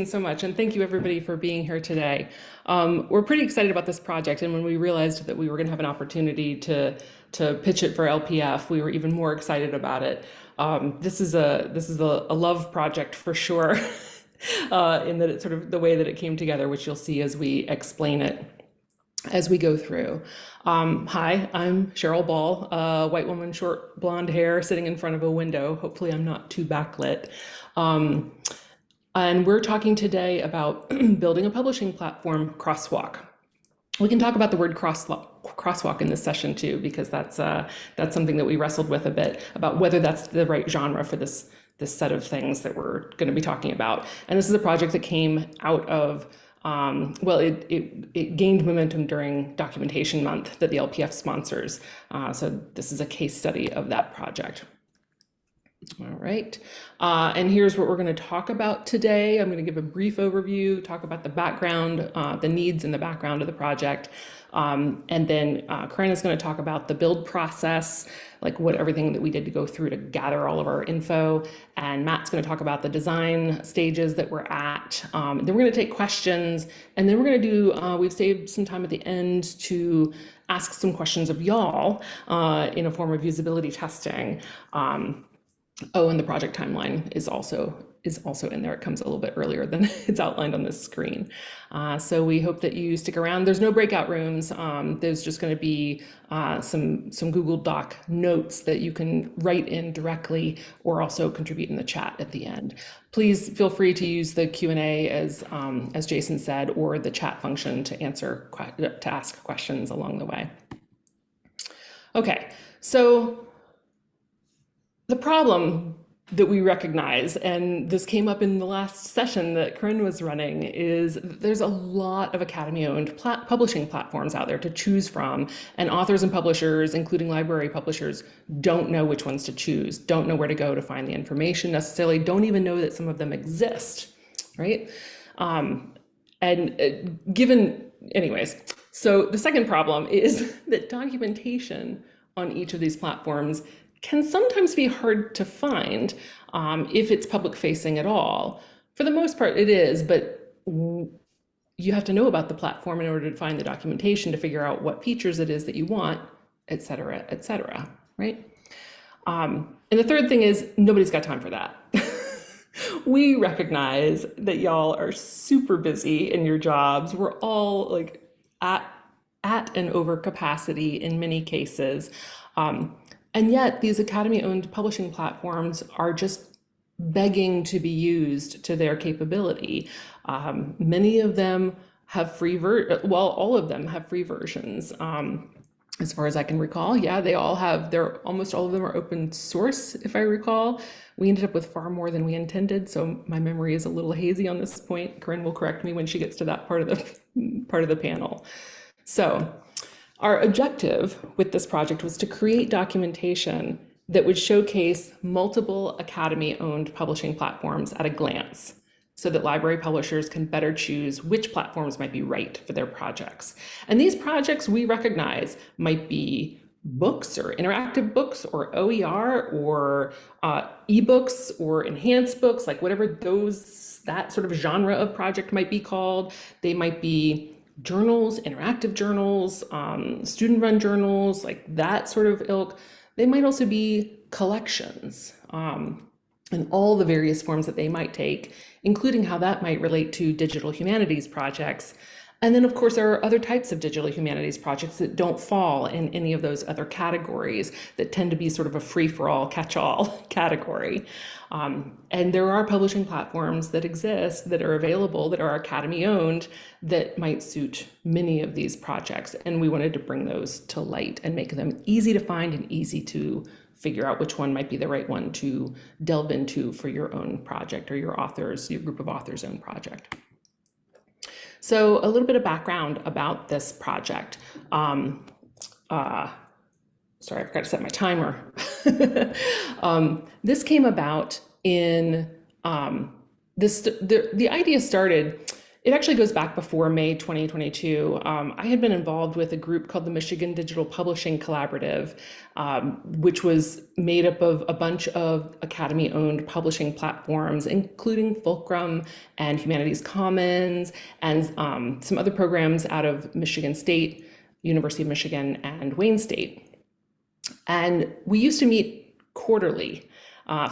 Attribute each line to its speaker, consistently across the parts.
Speaker 1: So much, and thank you everybody for being here today. We're pretty excited about this project, and when we realized that we were going to have an opportunity to pitch it for LPF, we were even more excited about it. This is a love project for sure, in that it's sort of the way that it came together, which you'll see as we explain it as we go through. Hi, I'm Cheryl Ball, a white woman, short blonde hair, sitting in front of a window. Hopefully I'm not too backlit. And we're talking today about building a publishing platform, Crosswalk. We can talk about the word crosswalk in this session too, because that's something that we wrestled with a bit about whether that's the right genre for this set of things that we're going to be talking about. And this is a project that came out of it gained momentum during Documentation Month that the LPF sponsors. So this is a case study of that project. All right, and here's what we're going to talk about today. I'm going to give a brief overview, talk about the background, the needs and the background of the project, and then Corinne is going to talk about the build process, like everything that we did to go through to gather all of our info, and Matt's going to talk about the design stages that we're at. Then we're going to take questions, and then we're going to do, we've saved some time at the end to ask some questions of y'all in a form of usability testing. Oh, and the project timeline is also in there. It comes a little bit earlier than it's outlined on this screen. So we hope that you stick around. There's no breakout rooms. There's just going to be some Google Doc notes that you can write in directly or also contribute in the chat at the end. Please feel free to use the Q&A as Jason said, or the chat function to ask questions along the way. Okay, so the problem that we recognize, and this came up in the last session that Corinne was running, is there's a lot of Academy-owned publishing platforms out there to choose from, and authors and publishers, including library publishers, don't know which ones to choose, don't know where to go to find the information necessarily, don't even know that some of them exist, right? Anyways, so the second problem is that documentation on each of these platforms can sometimes be hard to find if it's public facing at all. For the most part it is, but you have to know about the platform in order to find the documentation to figure out what features it is that you want, et cetera, right? And the third thing is nobody's got time for that. We recognize that y'all are super busy in your jobs. We're all like at and over capacity in many cases. And yet these Academy-owned publishing platforms are just begging to be used to their capability. Many of them have all of them have free versions. As far as I can recall, yeah, they all have, almost all of them are open source, if I recall. We ended up with far more than we intended, so my memory is a little hazy on this point. Corinne will correct me when she gets to that part of the panel. So, our objective with this project was to create documentation that would showcase multiple Academy-owned publishing platforms at a glance, so that library publishers can better choose which platforms might be right for their projects. And these projects we recognize might be books or interactive books or OER or ebooks or enhanced books, like whatever that sort of genre of project might be called. They might be journals, interactive journals, student-run journals, like that sort of ilk. They might also be collections, and all the various forms that they might take, including how that might relate to digital humanities projects. And then of course there are other types of digital humanities projects that don't fall in any of those other categories, that tend to be sort of a free-for-all, catch-all category. And there are publishing platforms that exist, that are available, that are Academy-owned, that might suit many of these projects. And we wanted to bring those to light and make them easy to find and easy to figure out which one might be the right one to delve into for your own project or your group of authors' own project. So a little bit of background about this project. Sorry, I forgot to set my timer. This came about in, the idea started It actually goes back before May 2022. I had been involved with a group called the Michigan Digital Publishing Collaborative, which was made up of a bunch of Academy-owned publishing platforms, including Fulcrum and Humanities Commons, and some other programs out of Michigan State, University of Michigan, and Wayne State. And we used to meet quarterly,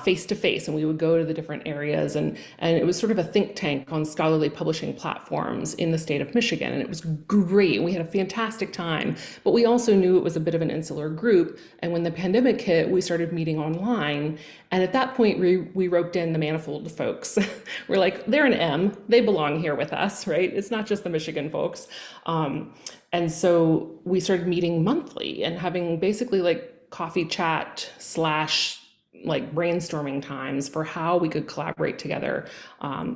Speaker 1: face to face, and we would go to the different areas, and it was sort of a think tank on scholarly publishing platforms in the state of Michigan, and it was great. We had a fantastic time, but we also knew it was a bit of an insular group, and when the pandemic hit, we started meeting online, and at that point, we roped in the Manifold folks. We're like, they're an M, they belong here with us, right? It's not just the Michigan folks. And so we started meeting monthly and having basically like coffee chat / like brainstorming times for how we could collaborate together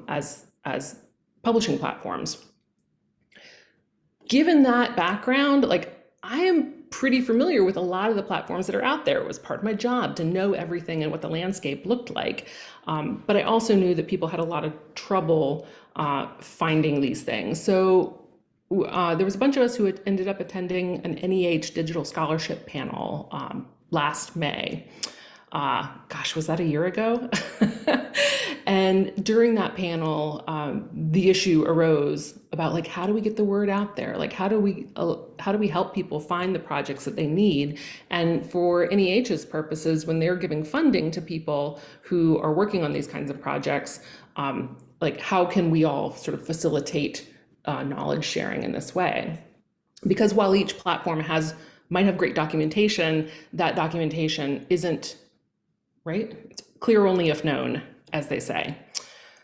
Speaker 1: as publishing platforms. Given that background, like I am pretty familiar with a lot of the platforms that are out there. It was part of my job to know everything and what the landscape looked like. But I also knew that people had a lot of trouble finding these things. So there was a bunch of us who had ended up attending an NEH digital scholarship panel last May. Gosh, was that a year ago? And during that panel, the issue arose about like, how do we get the word out there? Like, how do we help people find the projects that they need? And for NEH's purposes, when they're giving funding to people who are working on these kinds of projects, like how can we all sort of facilitate knowledge sharing in this way? Because while each platform might have great documentation, that documentation isn't right? It's clear only if known, as they say.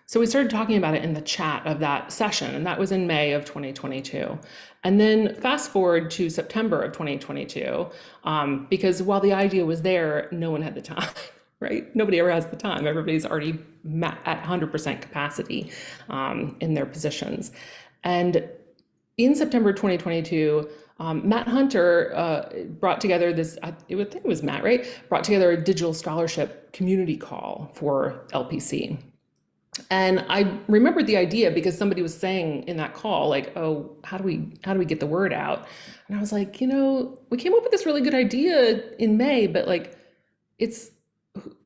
Speaker 1: So we started talking about it in the chat of that session, and that was in May of 2022. And then fast forward to September of 2022, because while the idea was there, no one had the time, right? Nobody ever has the time. Everybody's already at 100% capacity in their positions. And in September 2022, Matt Hunter brought together this, I think it was Matt, right? Brought together a digital scholarship community call for LPC. And I remembered the idea because somebody was saying in that call, like, oh, how do we get the word out? And I was like, we came up with this really good idea in May, but like,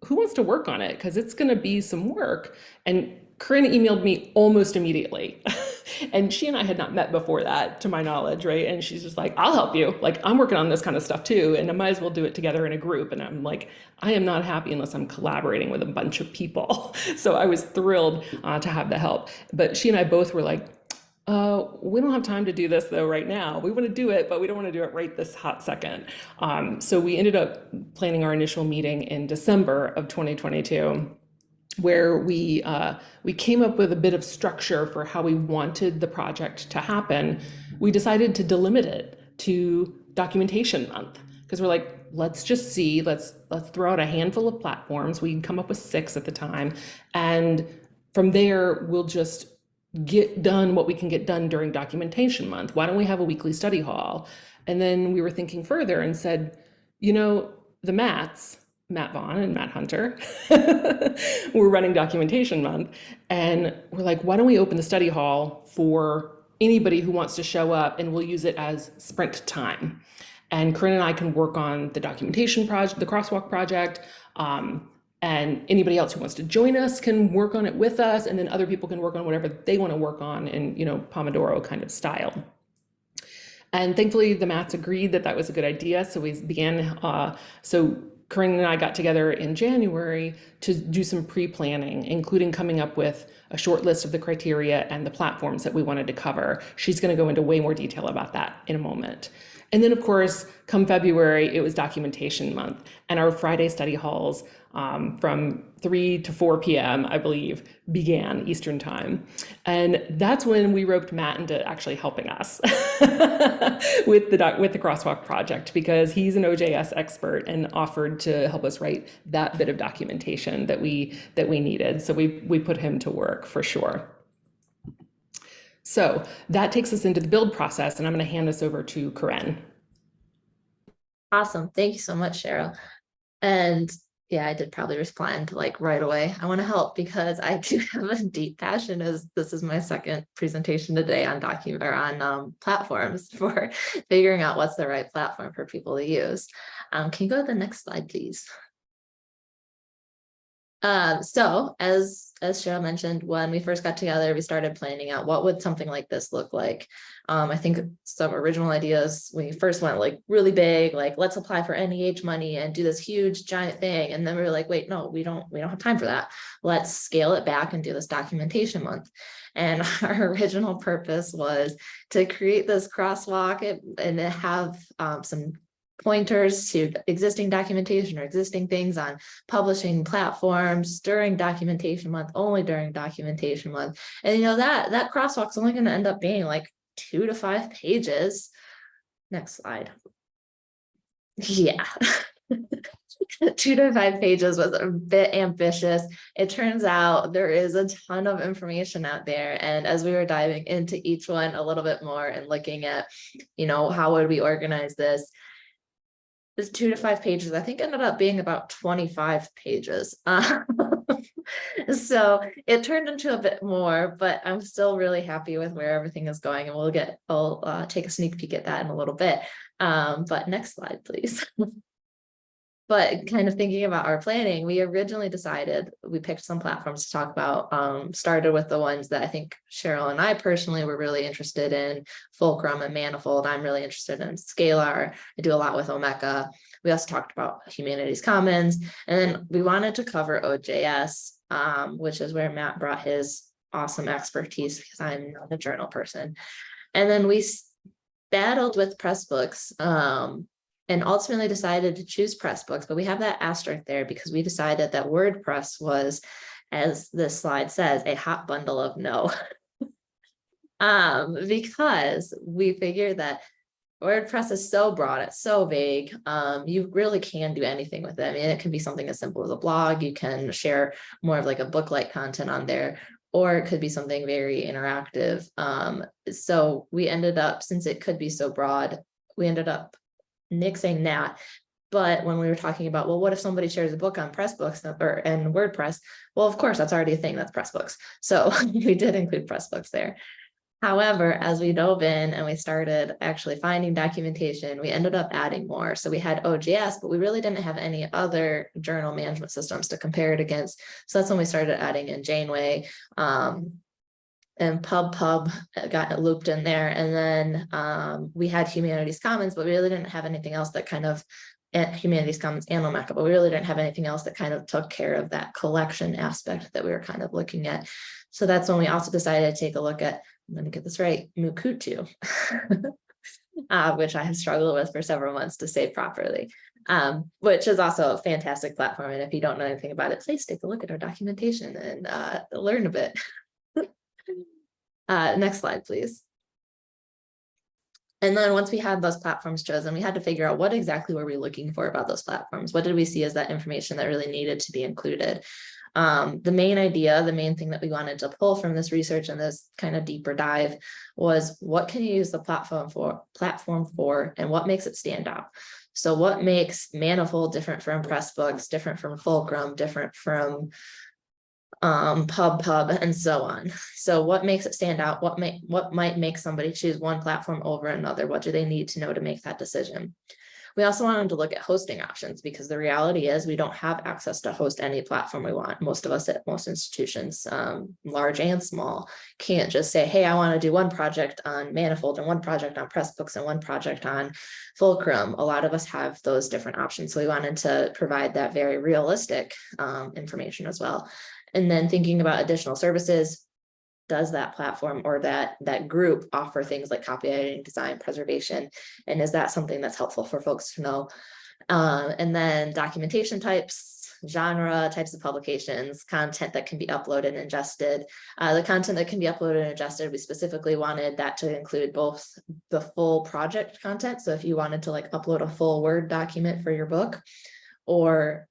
Speaker 1: who wants to work on it? Because it's going to be some work. And Corinne emailed me almost immediately. And she and I had not met before that, to my knowledge, right? And she's just like, I'll help you. Like, I'm working on this kind of stuff too, and I might as well do it together in a group. And I'm like, I am not happy unless I'm collaborating with a bunch of people. So I was thrilled to have the help. But she and I both were like, we don't have time to do this though right now. We want to do it, but we don't want to do it right this hot second. So we ended up planning our initial meeting in December of 2022. Where we came up with a bit of structure for how we wanted the project to happen. We decided to delimit it to documentation month because we're like, let's just see, let's throw out a handful of platforms. We come up with 6 at the time, and from there we'll just get done what we can get done during documentation month. Why don't we have a weekly study hall? And then we were thinking further and said, the Matt Vaughn and Matt Hunter, we're running documentation month. And we're like, why don't we open the study hall for anybody who wants to show up, and we'll use it as sprint time. And Corinne and I can work on the documentation project, the Crosswalk project, and anybody else who wants to join us can work on it with us, and then other people can work on whatever they want to work on in, Pomodoro kind of style. And thankfully, the Matts agreed that was a good idea. So we began, Corinne and I got together in January to do some pre-planning, including coming up with a short list of the criteria and the platforms that we wanted to cover. She's going to go into way more detail about that in a moment. And then, of course, come February, it was documentation month, and our Friday study halls from 3 to 4 p.m., I believe, began Eastern time. And that's when we roped Matt into actually helping us with the Crosswalk project, because he's an OJS expert and offered to help us write that bit of documentation that we needed. So we put him to work for sure. So that takes us into the build process, and I'm going to hand this over to Corinne.
Speaker 2: Awesome. Thank you so much, Cheryl. And Yeah, I did probably respond like right away. I want to help because I do have a deep passion, as this is my second presentation today on platforms for figuring out what's the right platform for people to use. Can you go to the next slide, please? So as Cheryl mentioned, when we first got together, we started planning out what would something like this look like. I think some original ideas when we first went like really big, like let's apply for NEH money and do this huge giant thing. And then we were like, wait, no, we don't have time for that. Let's scale it back and do this documentation month. And our original purpose was to create this crosswalk and have some pointers to existing documentation or existing things on publishing platforms during documentation month, only during documentation month. And you know, that crosswalk's only going to end up being like 2 to 5 pages. Next slide. Yeah. 2 to 5 pages was a bit ambitious. It turns out there is a ton of information out there. And as we were diving into each one a little bit more and looking at, you know, how would we organize this 2 to 5 pages, I think ended up being about 25 pages. So it turned into a bit more, but I'm still really happy with where everything is going, and we'll take a sneak peek at that in a little bit. But next slide, please. But kind of thinking about our planning, we originally decided, we picked some platforms to talk about, started with the ones that I think Cheryl and I personally were really interested in, Fulcrum and Manifold. I'm really interested in Scalar. I do a lot with Omeka. We also talked about Humanities Commons, and then we wanted to cover OJS, which is where Matt brought his awesome expertise because I'm not a journal person. And then we battled with Pressbooks, and ultimately decided to choose Pressbooks, but we have that asterisk there because we decided that WordPress was, as this slide says, a hot bundle of no. Because we figured that WordPress is so broad, it's so vague. You really can do anything with it. I mean, it can be something as simple as a blog. You can share more of like a book-like content on there, or it could be something very interactive. So we ended up, since it could be so broad, we ended up nixing that. But when we were talking about, well, what if somebody shares a book on Pressbooks and WordPress? Well, of course, that's already a thing, that's Pressbooks. So we did include Pressbooks there. However, as we dove in and we started actually finding documentation, we ended up adding more. So we had OJS, but we really didn't have any other journal management systems to compare it against. So that's when we started adding in Janeway. And PubPub got looped in there. And then we had Humanities Commons, but we really didn't have anything else that kind of, Humanities Commons and Omeka, but we really didn't have anything else that kind of took care of that collection aspect that we were kind of looking at. So that's when we also decided to take a look at, I'm going to get this right, Mukutu, which I have struggled with for several months to say properly, which is also a fantastic platform. And if you don't know anything about it, please take a look at our documentation and learn a bit. Next slide, please. And then once we had those platforms chosen, we had to figure out what exactly were we looking for about those platforms. What did we see as that information that really needed to be included? The main idea, the main thing that we wanted to pull from this research and this kind of deeper dive was, what can you use the platform for, and what makes it stand out? So what makes Manifold different from Pressbooks, different from Fulcrum, different from PubPub, and so on. So what makes it stand out? What might make somebody choose one platform over another? What do they need to know to make that decision? We also wanted to look at hosting options, because the reality is we don't have access to host any platform we want. Most of us at most institutions, large and small, can't just say, hey, I want to do one project on Manifold and one project on Pressbooks and one project on Fulcrum. A lot of us have those different options. So we wanted to provide that very realistic information as well. And then thinking about additional services, does that platform or that group offer things like copy editing, design, preservation? And is that something that's helpful for folks to know? And then documentation types, genre, types of publications, content that can be uploaded and ingested. The content that can be uploaded and ingested, we specifically wanted that to include both the full project content. So if you wanted to like upload a full Word document for your book, or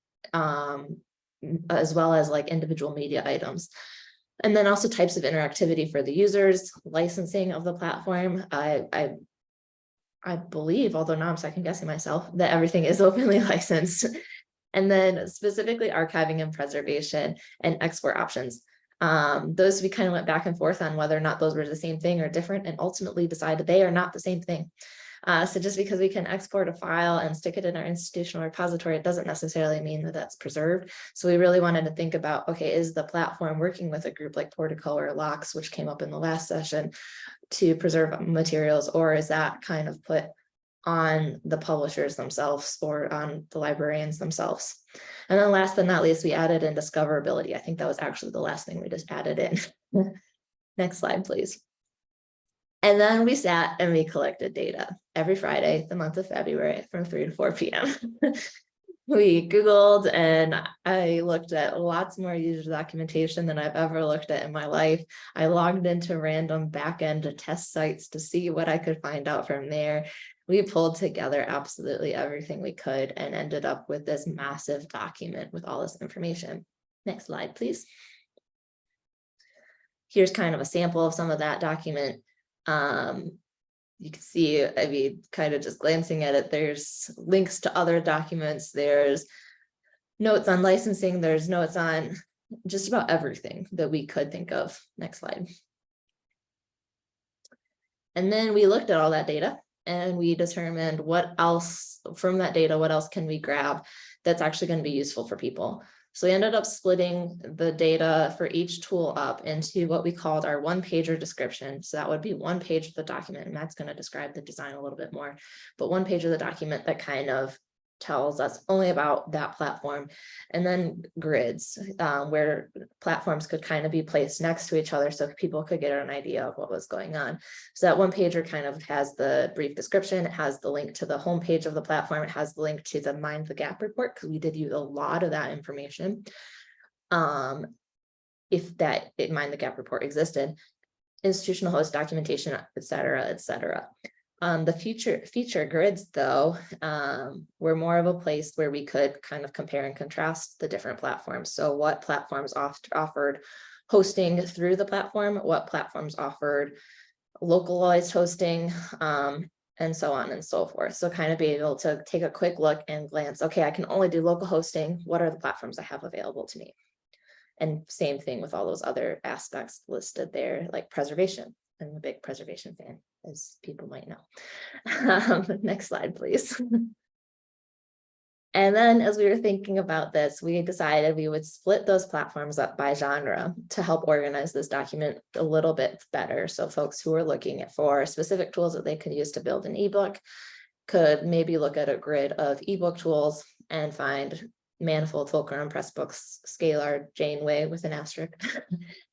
Speaker 2: as well as like individual media items. And then also types of interactivity for the users, licensing of the platform. I believe, although now I'm second guessing myself, that everything is openly licensed. And then specifically archiving and preservation and export options. Those we kind of went back and forth on whether or not those were the same thing or different, and ultimately decided they are not the same thing. So just because we can export a file and stick it in our institutional repository, it doesn't necessarily mean that that's preserved. So we really wanted to think about, okay, is the platform working with a group like Portico or LOX, which came up in the last session, to preserve materials, or is that kind of put on the publishers themselves or on the librarians themselves? And then last but not least, we added in discoverability. I think that was actually the last thing we just added in. Next slide, please. And then we sat and we collected data every Friday, the month of February, from 3 to 4 p.m. We Googled, and I looked at lots more user documentation than I've ever looked at in my life. I logged into random backend test sites to see what I could find out from there. We pulled together absolutely everything we could and ended up with this massive document with all this information. Next slide, please. Here's kind of a sample of some of that document. You can see, I mean, kind of just glancing at it, there's links to other documents, there's notes on licensing, there's notes on just about everything that we could think of. Next slide. And then we looked at all that data and we determined what else from that data, what else can we grab that's actually going to be useful for people. So we ended up splitting the data for each tool up into what we called our one-pager description. So that would be one page of the document, and Matt's going to describe the design a little bit more, but one page of the document that kind of tells us only about that platform. And then grids, where platforms could kind of be placed next to each other so people could get an idea of what was going on. So that one pager kind of has the brief description, it has the link to the homepage of the platform, it has the link to the Mind the Gap report, because we did use a lot of that information. If that Mind the Gap report existed, institutional host documentation, et cetera, et cetera. The feature grids, though, were more of a place where we could kind of compare and contrast the different platforms. So what platforms offered hosting through the platform, what platforms offered localized hosting, and so on and so forth. So kind of be able to take a quick look and glance, okay, I can only do local hosting. What are the platforms I have available to me? And same thing with all those other aspects listed there, like preservation. I'm a big preservation fan, as people might know. Next slide, please. And then as we were thinking about this, we decided we would split those platforms up by genre to help organize this document a little bit better. So folks who are looking for specific tools that they could use to build an ebook could maybe look at a grid of ebook tools and find Manifold, Fulcrum, Pressbooks, Scalar, Janeway with an asterisk,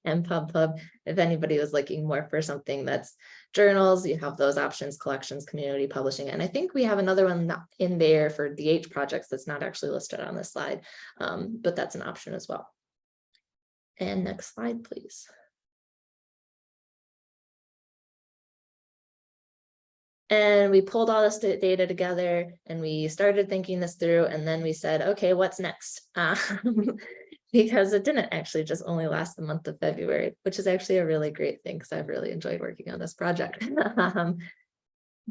Speaker 2: and PubPub. If anybody was looking more for something that's journals, you have those options, collections, community publishing. And I think we have another one in there for DH projects that's not actually listed on this slide, but that's an option as well. And next slide, please. And we pulled all this data together and we started thinking this through, and then we said, okay, what's next? Because it didn't actually just only last the month of February, which is actually a really great thing because I've really enjoyed working on this project.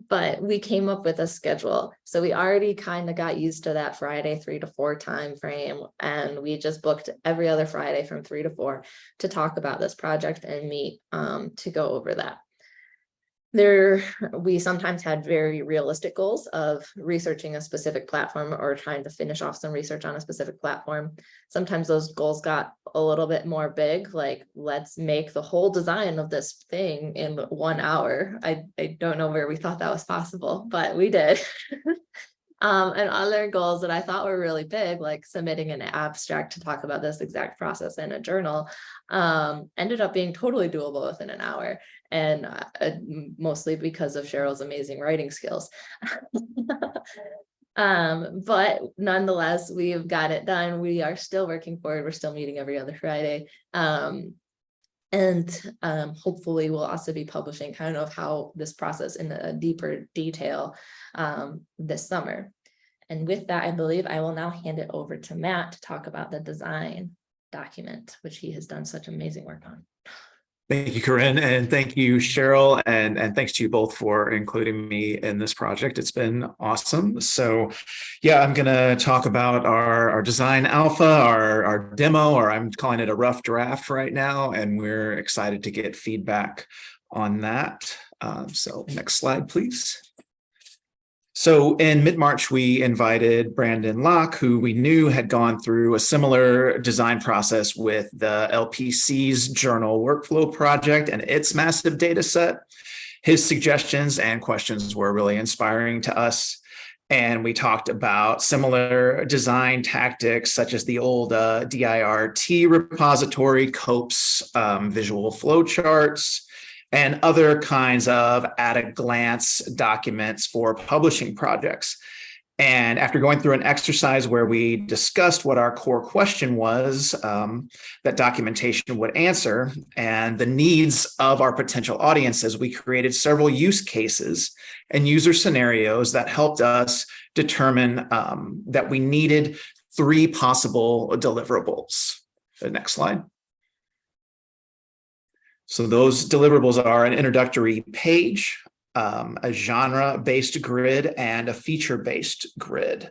Speaker 2: But we came up with a schedule. So we already kind of got used to that Friday 3 to 4 time frame. And we just booked every other Friday from 3 to 4 to talk about this project and meet to go over that. We sometimes had very realistic goals of researching a specific platform or trying to finish off some research on a specific platform. Sometimes those goals got a little bit more big, like let's make the whole design of this thing in 1 hour. I don't know where we thought that was possible, but we did. And other goals that I thought were really big, like submitting an abstract to talk about this exact process in a journal, ended up being totally doable within an hour, and mostly because of Cheryl's amazing writing skills. But nonetheless, we've got it done. We are still working forward. We're still meeting every other Friday. And hopefully we'll also be publishing kind of how this process in a deeper detail this summer. And with that, I believe I will now hand it over to Matt to talk about the design document, which he has done such amazing work on.
Speaker 3: Thank you, Corinne, and thank you, Cheryl, and thanks to you both for including me in this project. It's been awesome. So yeah, I'm going to talk about our design alpha, our demo, or I'm calling it a rough draft right now, and we're excited to get feedback on that. So next slide, please. So in mid-March, we invited Brandon Locke, who we knew had gone through a similar design process with the LPC's journal workflow project and its massive data set. His suggestions and questions were really inspiring to us. And we talked about similar design tactics, such as the old DIRT repository, COPES, visual flowcharts, and other kinds of at-a-glance documents for publishing projects. And after going through an exercise where we discussed what our core question was that documentation would answer and the needs of our potential audiences, we created several use cases and user scenarios that helped us determine that we needed 3 possible deliverables. The next slide. So those deliverables are an introductory page, a genre-based grid, and a feature-based grid.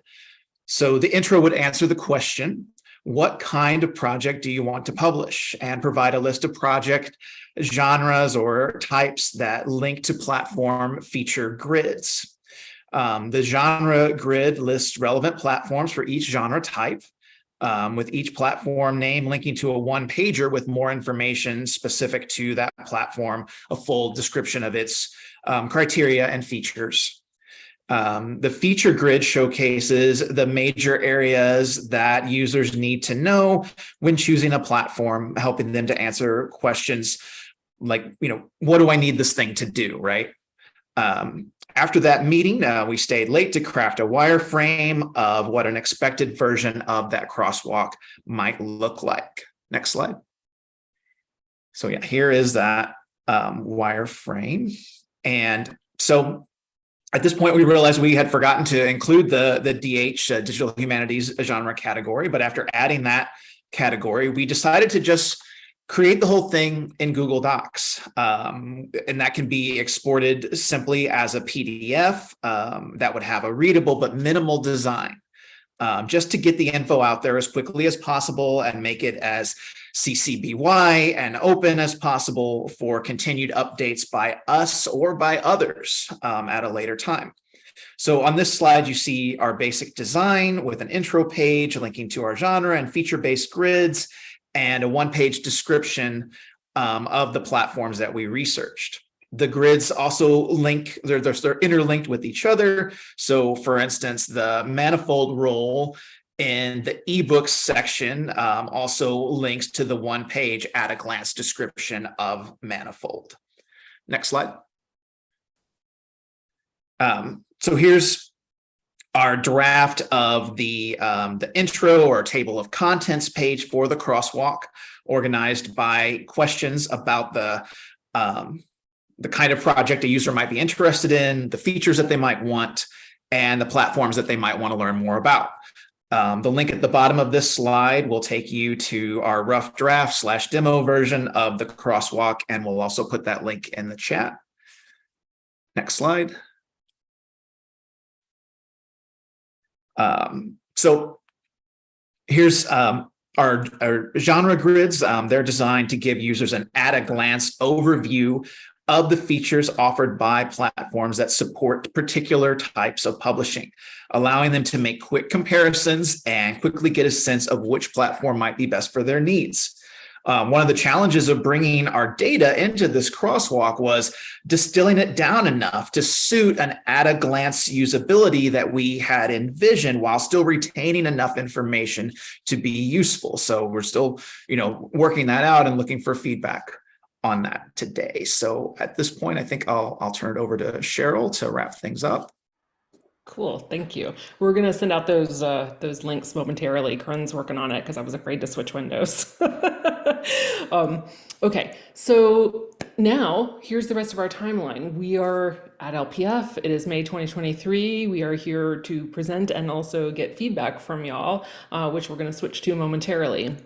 Speaker 3: So the intro would answer the question, what kind of project do you want to publish? And provide a list of project genres or types that link to platform feature grids. The genre grid lists relevant platforms for each genre type, with each platform name linking to a one-pager with more information specific to that platform, a full description of its criteria and features. The feature grid showcases the major areas that users need to know when choosing a platform, helping them to answer questions like, what do I need this thing to do, right? After that meeting, we stayed late to craft a wireframe of what an expected version of that crosswalk might look like. Next slide. So yeah, here is that wireframe. And so at this point, we realized we had forgotten to include the DH, Digital Humanities genre category. But after adding that category, we decided to just create the whole thing in Google Docs. And that can be exported simply as a PDF that would have a readable but minimal design, just to get the info out there as quickly as possible and make it as CC BY and open as possible for continued updates by us or by others at a later time. So on this slide, you see our basic design with an intro page linking to our genre and feature-based grids, and a one-page description of the platforms that we researched. The grids also link, they're interlinked with each other. So for instance, the manifold role in the ebooks section also links to the one-page at-a-glance description of manifold. Next slide. So here's our draft of the intro or table of contents page for the crosswalk, organized by questions about the kind of project a user might be interested in, the features that they might want, and the platforms that they might want to learn more about. The link at the bottom of this slide will take you to our rough draft / demo version of the crosswalk, and we'll also put that link in the chat. Next slide. So here's our genre grids. They're designed to give users an at-a-glance overview of the features offered by platforms that support particular types of publishing, allowing them to make quick comparisons and quickly get a sense of which platform might be best for their needs. One of the challenges of bringing our data into this crosswalk was distilling it down enough to suit an at-a-glance usability that we had envisioned while still retaining enough information to be useful. So we're still, working that out and looking for feedback on that today. So at this point, I think I'll turn it over to Cheryl to wrap things up.
Speaker 1: Cool, thank you. We're gonna send out those links momentarily. Corinne's working on it because I was afraid to switch windows. Okay, so now here's the rest of our timeline. We are at LPF. It is May 2023. We are here to present and also get feedback from y'all, which we're gonna switch to momentarily.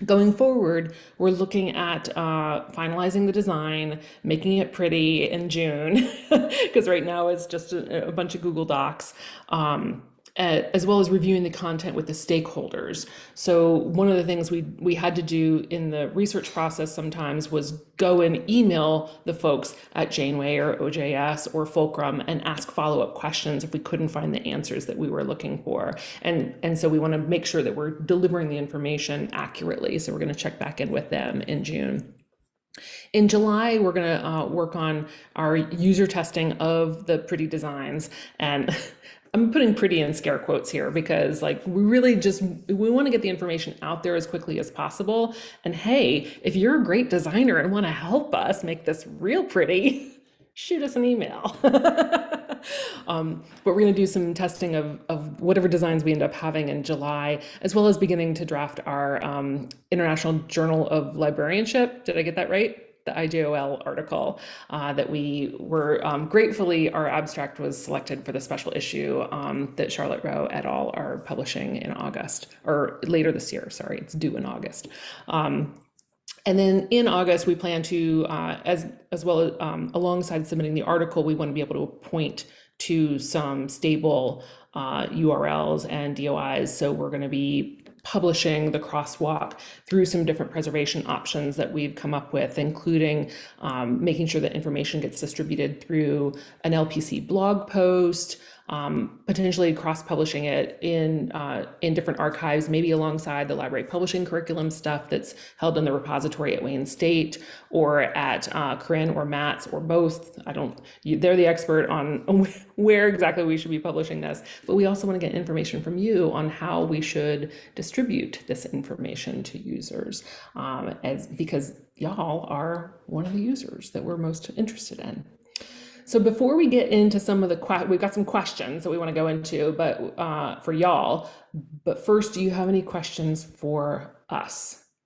Speaker 1: Going forward, we're looking at finalizing the design, making it pretty in June, because right now it's just a bunch of Google Docs, as well as reviewing the content with the stakeholders. So one of the things we had to do in the research process sometimes was go and email the folks at Janeway or OJS or Fulcrum and ask follow-up questions if we couldn't find the answers that we were looking for. And so we want to make sure that we're delivering the information accurately. So we're going to check back in with them in June. In July, we're going to work on our user testing of the pretty designs. And I'm putting pretty in scare quotes here because like we want to get the information out there as quickly as possible. And hey, if you're a great designer and want to help us make this real pretty, shoot us an email. But we're going to do some testing of whatever designs we end up having in July, as well as beginning to draft our International Journal of Librarianship. Did I get that right? The IJOL article that we were gratefully, our abstract was selected for the special issue that Charlotte Rowe et al. Are publishing in August, or later this year, sorry, it's due in August. And then in August, we plan to, as well as alongside submitting the article, we want to be able to point to some stable URLs and DOIs. So we're going to be publishing the Crosswalk through some different preservation options that we've come up with, including making sure that information gets distributed through an LPC blog post, potentially cross-publishing it in different archives, maybe alongside the library publishing curriculum stuff that's held in the repository at Wayne State or at Corinne or Matt's or both. They're the expert on where exactly we should be publishing this, but we also want to get information from you on how we should distribute this information to users, because y'all are one of the users that we're most interested in. So before we get into some of the we've got some questions that we want to go into, but for y'all. But first, do you have any questions for us?